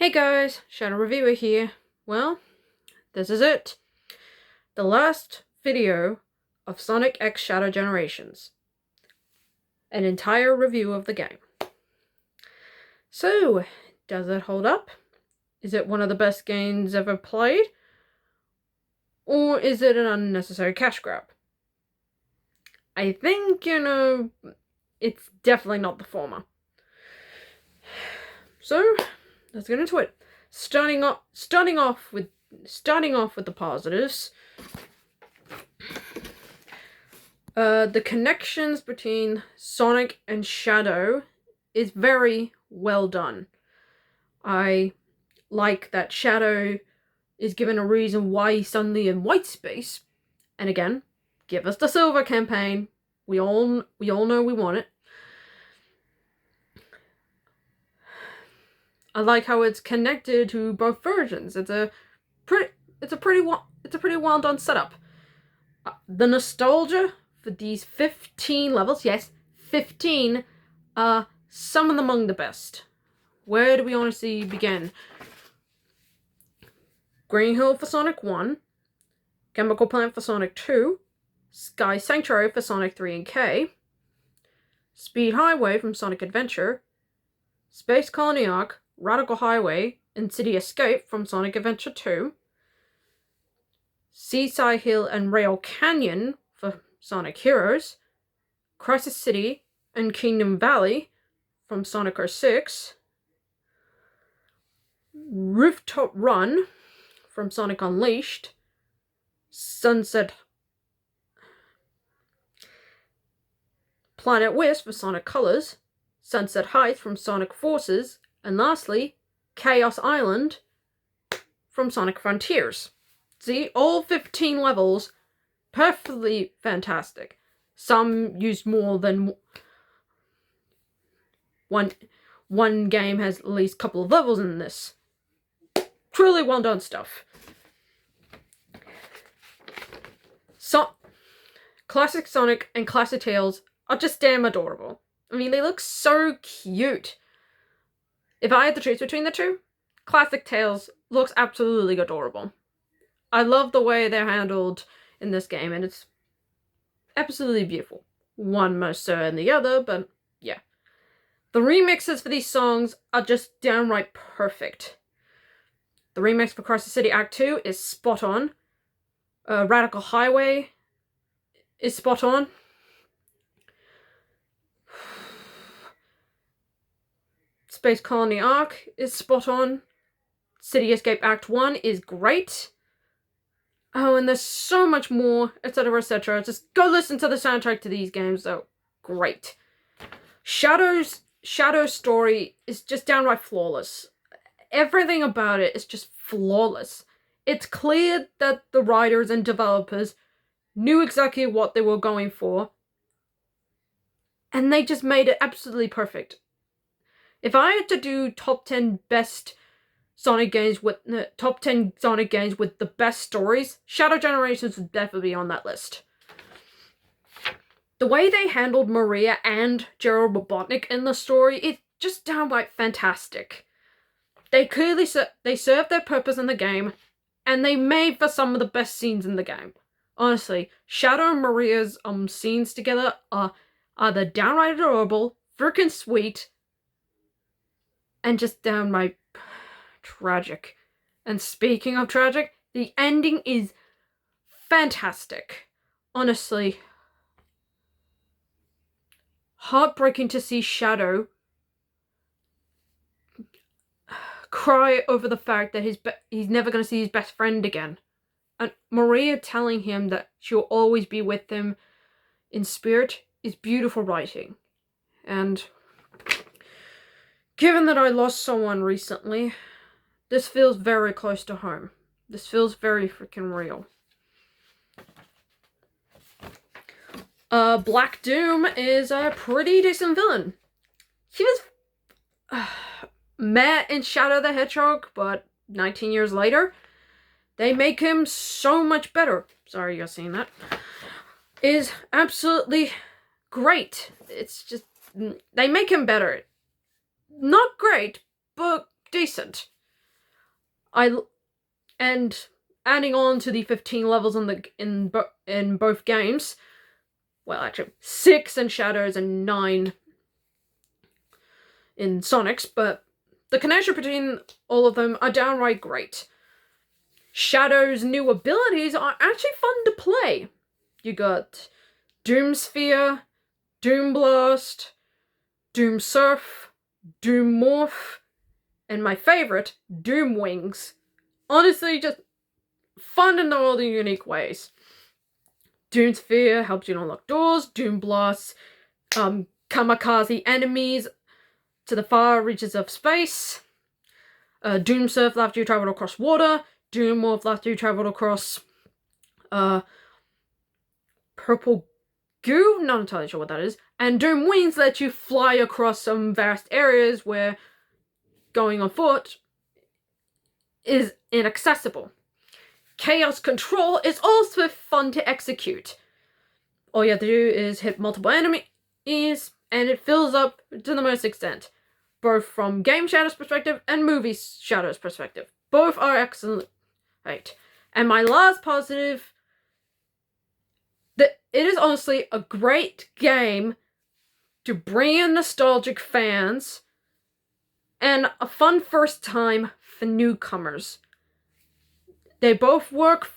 Hey guys, Shadow Reviewer here. Well, this is it. The last video of Sonic X Shadow Generations. An entire review of the game. So, does it hold up? Is it one of the best games ever played? Or is it an unnecessary cash grab? I think, it's definitely not the former. So, let's get into it. Starting off with the positives. The connections between Sonic and Shadow is very well done. I like that Shadow is given a reason why he's suddenly in white space. And again, give us the silver campaign. We all know we want it. I like how it's connected to both versions. It's a pretty well done setup. The nostalgia for these 15 levels, yes, 15, are some of them among the best. Where do we honestly begin? Green Hill for Sonic 1, Chemical Plant for Sonic 2, Sky Sanctuary for Sonic 3 and K, Speed Highway from Sonic Adventure, Space Colony Arc, Radical Highway, and City Escape from Sonic Adventure 2, Seaside Hill and Rail Canyon for Sonic Heroes, Crisis City and Kingdom Valley from Sonic 06, Rooftop Run from Sonic Unleashed, Sunset Planet Wisp for Sonic Colors, Sunset Heights from Sonic Forces, and lastly, Chaos Island from Sonic Frontiers. See, all 15 levels, perfectly fantastic. Some use more than one game has at least a couple of levels in this. Truly well done stuff. Classic Sonic and Classic Tails are just damn adorable. I mean, they look so cute. If I had to choose between the two, Classic Tails looks absolutely adorable. I love the way they're handled in this game, and it's absolutely beautiful. One more so than the other, but yeah. The remixes for these songs are just downright perfect. The remix for Crisis City Act 2 is spot on. Radical Highway is spot on. Space Colony Arc is spot on. City Escape Act 1 is great. Oh, and there's so much more, etc, etc. Just go listen to the soundtrack to these games, though. Great. Shadow's story is just downright flawless. Everything about it is just flawless. It's clear that the writers and developers knew exactly what they were going for, and they just made it absolutely perfect. If I had to do top 10 best Sonic games with top 10 Sonic games with the best stories, Shadow Generations would definitely be on that list. The way they handled Maria and Gerald Robotnik in the story is just downright fantastic. They clearly they served their purpose in the game, and they made for some of the best scenes in the game. Honestly, Shadow and Maria's scenes together are either downright adorable, freaking sweet, and just downright tragic. And speaking of tragic, the ending is fantastic. Honestly, heartbreaking to see Shadow cry over the fact that he's never going to see his best friend again. And Maria telling him that she'll always be with him in spirit is beautiful writing. And given that I lost someone recently, this feels very close to home. This feels very freaking real. Black Doom is a pretty decent villain. He was met in Shadow the Hedgehog, but 19 years later, they make him so much better. Sorry you're seeing that. Is absolutely great. It's just, they make him better. Not great, but decent. And adding on to the 15 levels in both games, well, actually 6 in Shadows and 9 in Sonic's, but the connection between all of them are downright great. Shadow's new abilities are actually fun to play. You got Doom Sphere, Doom Blast, Doom Surf, Doom Morph, and my favorite, Doom Wings. Honestly, just fun in all the unique ways. Doom Sphere helps you unlock doors. Doom Blast, kamikaze enemies to the far reaches of space. Doom Surf after you travel across water. Doom Morph after you travel across purple goo, not entirely sure what that is. And Doom Wings let you fly across some vast areas where going on foot is inaccessible. Chaos Control is also fun to execute. All you have to do is hit multiple enemies, and it fills up to the most extent, both from game Shadow's perspective and movie Shadow's perspective. Both are excellent. Right. And my last positive, that it is honestly a great game to bring in nostalgic fans and a fun first time for newcomers. They both work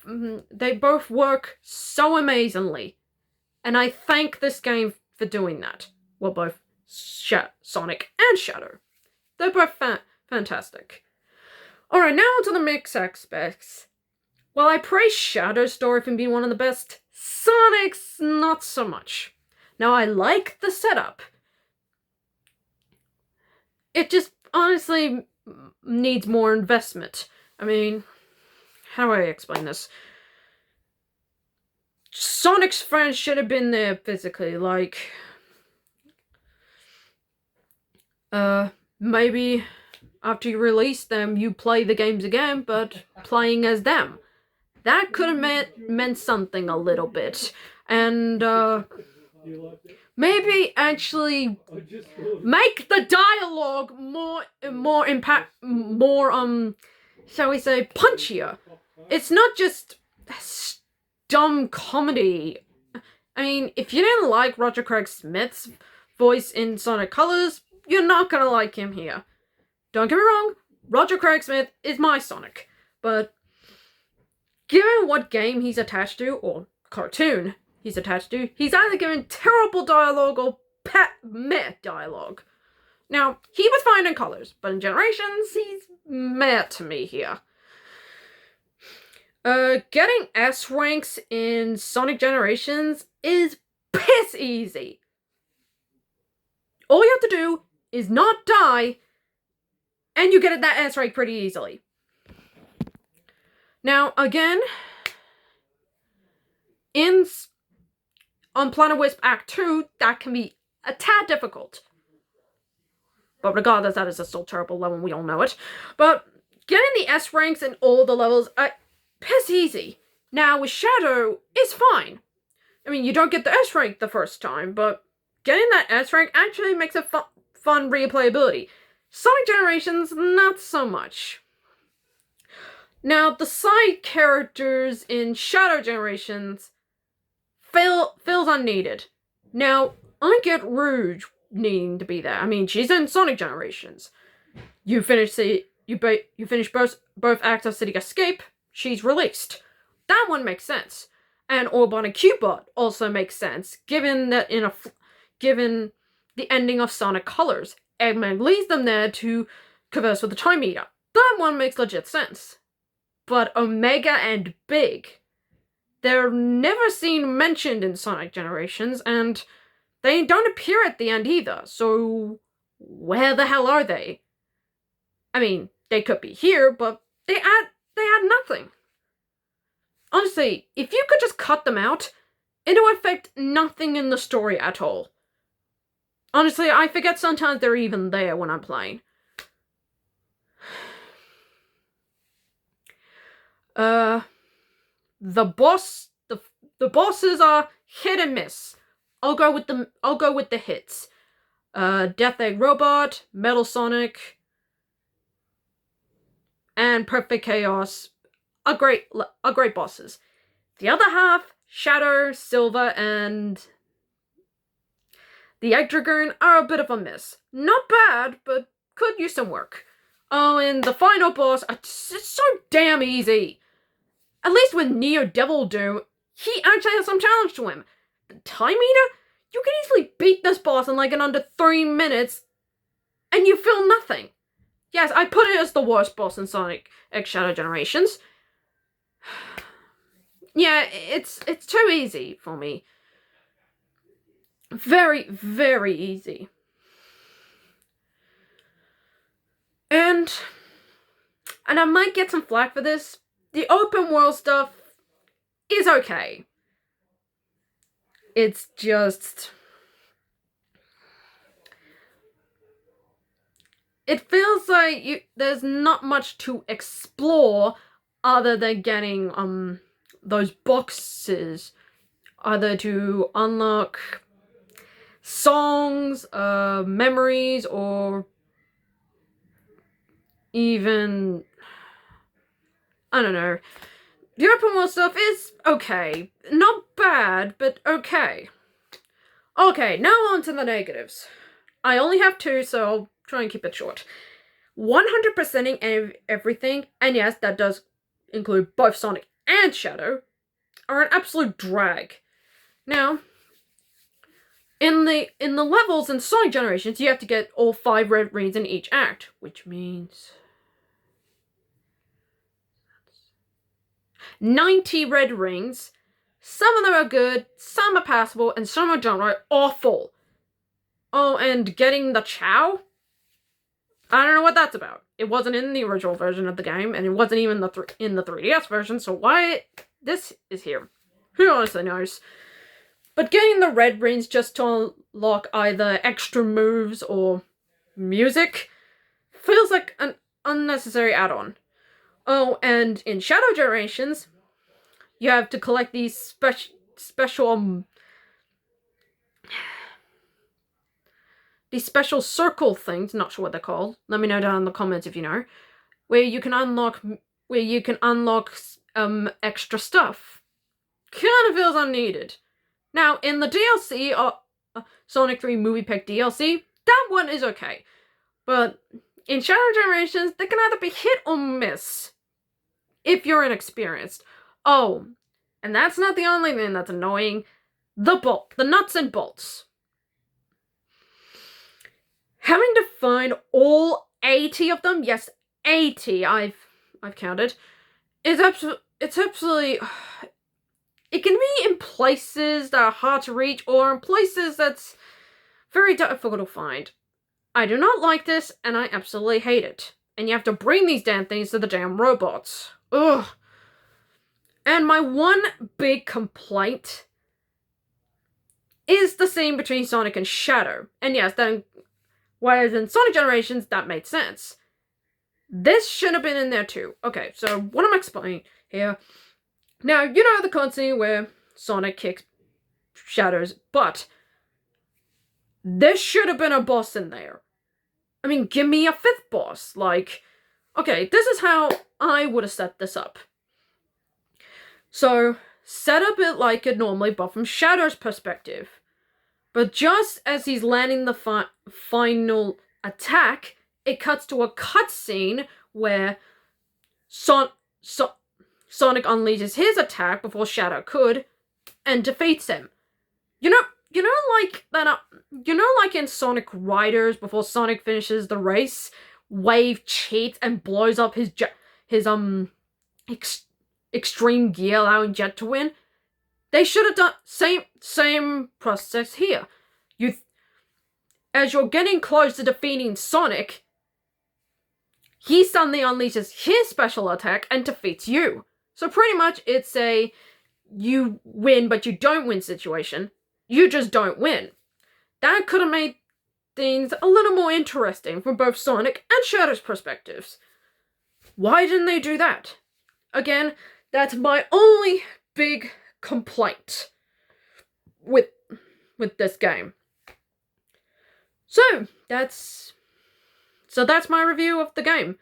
so amazingly, and I thank this game for doing that. Well, both Sonic and Shadow. They're both fantastic. Alright, now onto the mix aspects. While I praise Shadow's story for being one of the best, Sonic's not so much. Now, I like the setup. It just honestly needs more investment. I mean, how do I explain this? Sonic's friends should have been there physically, like, maybe after you release them, you play the games again, but playing as them. That could have meant something a little bit. And, maybe actually make the dialogue more shall we say, punchier. It's not just dumb comedy. I mean, if you didn't like Roger Craig Smith's voice in Sonic Colors, you're not gonna like him here. Don't get me wrong, Roger Craig Smith is my Sonic, but given what game he's attached to, or cartoon he's attached to, he's either given terrible dialogue or meh dialogue. Now, he was fine in Colors, but in Generations, he's meh to me here. Getting S ranks in Sonic Generations is piss easy. All you have to do is not die, and you get that S rank pretty easily. Now, again, on Planet Wisp Act 2, that can be a tad difficult. But regardless, that is a still terrible level, we all know it. But getting the S ranks in all the levels, piss easy. Now, with Shadow, it's fine. I mean, you don't get the S rank the first time, but getting that S rank actually makes it fun replayability. Sonic Generations, not so much. Now, the side characters in Shadow Generations feels unneeded. Now, I get Rouge needing to be there. I mean, she's in Sonic Generations. You finish both acts of City Escape, she's released. That one makes sense. And Orbot and Cubot also makes sense, given the ending of Sonic Colors. Eggman leaves them there to converse with the Time Eater. That one makes legit sense. But Omega and Big, they're never seen mentioned in Sonic Generations, and they don't appear at the end either, so where the hell are they? I mean, they could be here, but they add nothing. Honestly, if you could just cut them out, it would affect nothing in the story at all. Honestly, I forget sometimes they're even there when I'm playing. The bosses are hit and miss. I'll go with the hits. Death Egg Robot, Metal Sonic, and Perfect Chaos are great bosses. The other half, Shadow, Silver, and the Egg Dragoon are a bit of a miss. Not bad, but could use some work. Oh, and the final boss, it's so damn easy. At least with Neo Devil Doom, he actually has some challenge to him. The Time Eater? You can easily beat this boss in like in under 3 minutes, and you feel nothing. Yes, I put it as the worst boss in Sonic X Shadow Generations. Yeah, it's too easy for me. Very, very easy. And I might get some flack for this. The open world stuff is okay. It's just... it feels like there's not much to explore other than getting those boxes, either to unlock songs, memories, or even, I don't know. The open world stuff is okay. Not bad, but okay. Okay, now on to the negatives. I only have 2, so I'll try and keep it short. 100%ing everything, and yes, that does include both Sonic and Shadow, are an absolute drag. Now, in the levels in Sonic Generations, you have to get all 5 red rings in each act, which means 90 red rings. Some of them are good, some are passable, and some are downright awful. Oh, and getting the Chow? I don't know what that's about. It wasn't in the original version of the game, and it wasn't even in the 3DS version, so why this is here? Who honestly knows? But getting the red rings just to unlock either extra moves or music feels like an unnecessary add-on. Oh, and in Shadow Generations, you have to collect these special circle things, not sure what they're called. Let me know down in the comments if you know. Where you can unlock extra stuff. Kind of feels unneeded. Now, in the DLC, Sonic 3 Movie Pack DLC, that one is okay. But in Shadow Generations, they can either be hit or miss if you're inexperienced. Oh, and that's not the only thing that's annoying. The nuts and bolts. Having to find all 80 of them, yes, 80, I've counted, it's absolutely... it can be in places that are hard to reach, or in places that's very difficult to find. I do not like this, and I absolutely hate it. And you have to bring these damn things to the damn robots. Ugh. And my one big complaint is the scene between Sonic and Shadow. And yes, whereas in Sonic Generations, that made sense. This should have been in there too. Okay, so what am I explaining here? Now, you know the cutscene where Sonic kicks Shadow's butt. There should have been a boss in there. I mean, give me a 5th boss. Like, okay, this is how I would have set this up. So, set up it like it normally, but from Shadow's perspective. But just as he's landing the final attack, it cuts to a cutscene where Sonic unleashes his attack before Shadow could, and defeats him. You know, like that. Like in Sonic Riders, before Sonic finishes the race, Wave cheats and blows up his extreme gear, allowing Jet to win. They should have done same process here. As you're getting close to defeating Sonic, he suddenly unleashes his special attack and defeats you. So pretty much it's a you win but you don't win situation. You just don't win. That could have made things a little more interesting from both Sonic and Shadow's perspectives. Why didn't they do that? Again, that's my only big complaint with this game. So that's my review of the game.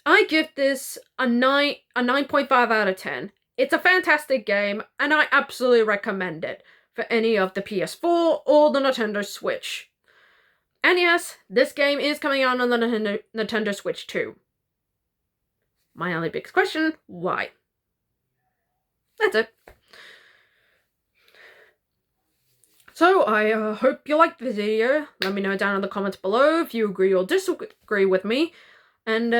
I give this a 9.5 out of 10. It's a fantastic game, and I absolutely recommend it for any of the PS4 or the Nintendo Switch. And yes, this game is coming out on the Nintendo Switch too. My only big question, why? That's it. So, I hope you liked the video. Let me know down in the comments below if you agree or disagree with me. And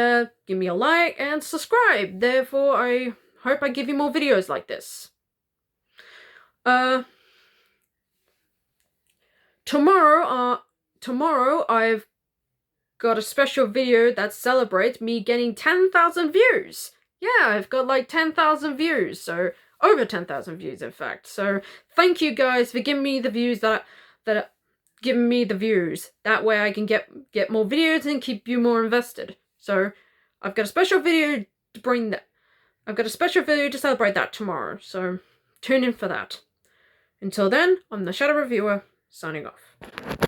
give me a like and subscribe. Therefore, I hope I give you more videos like this. Tomorrow I've got a special video that celebrates me getting 10,000 views. Yeah, I've got like 10,000 views, so over 10,000 views in fact. So thank you guys for giving me the views that giving me the views. That way I can get more videos and keep you more invested. So I've got a special video to bring that. I've got a special video to celebrate that tomorrow. So tune in for that. Until then, I'm the Shadow Reviewer, signing off.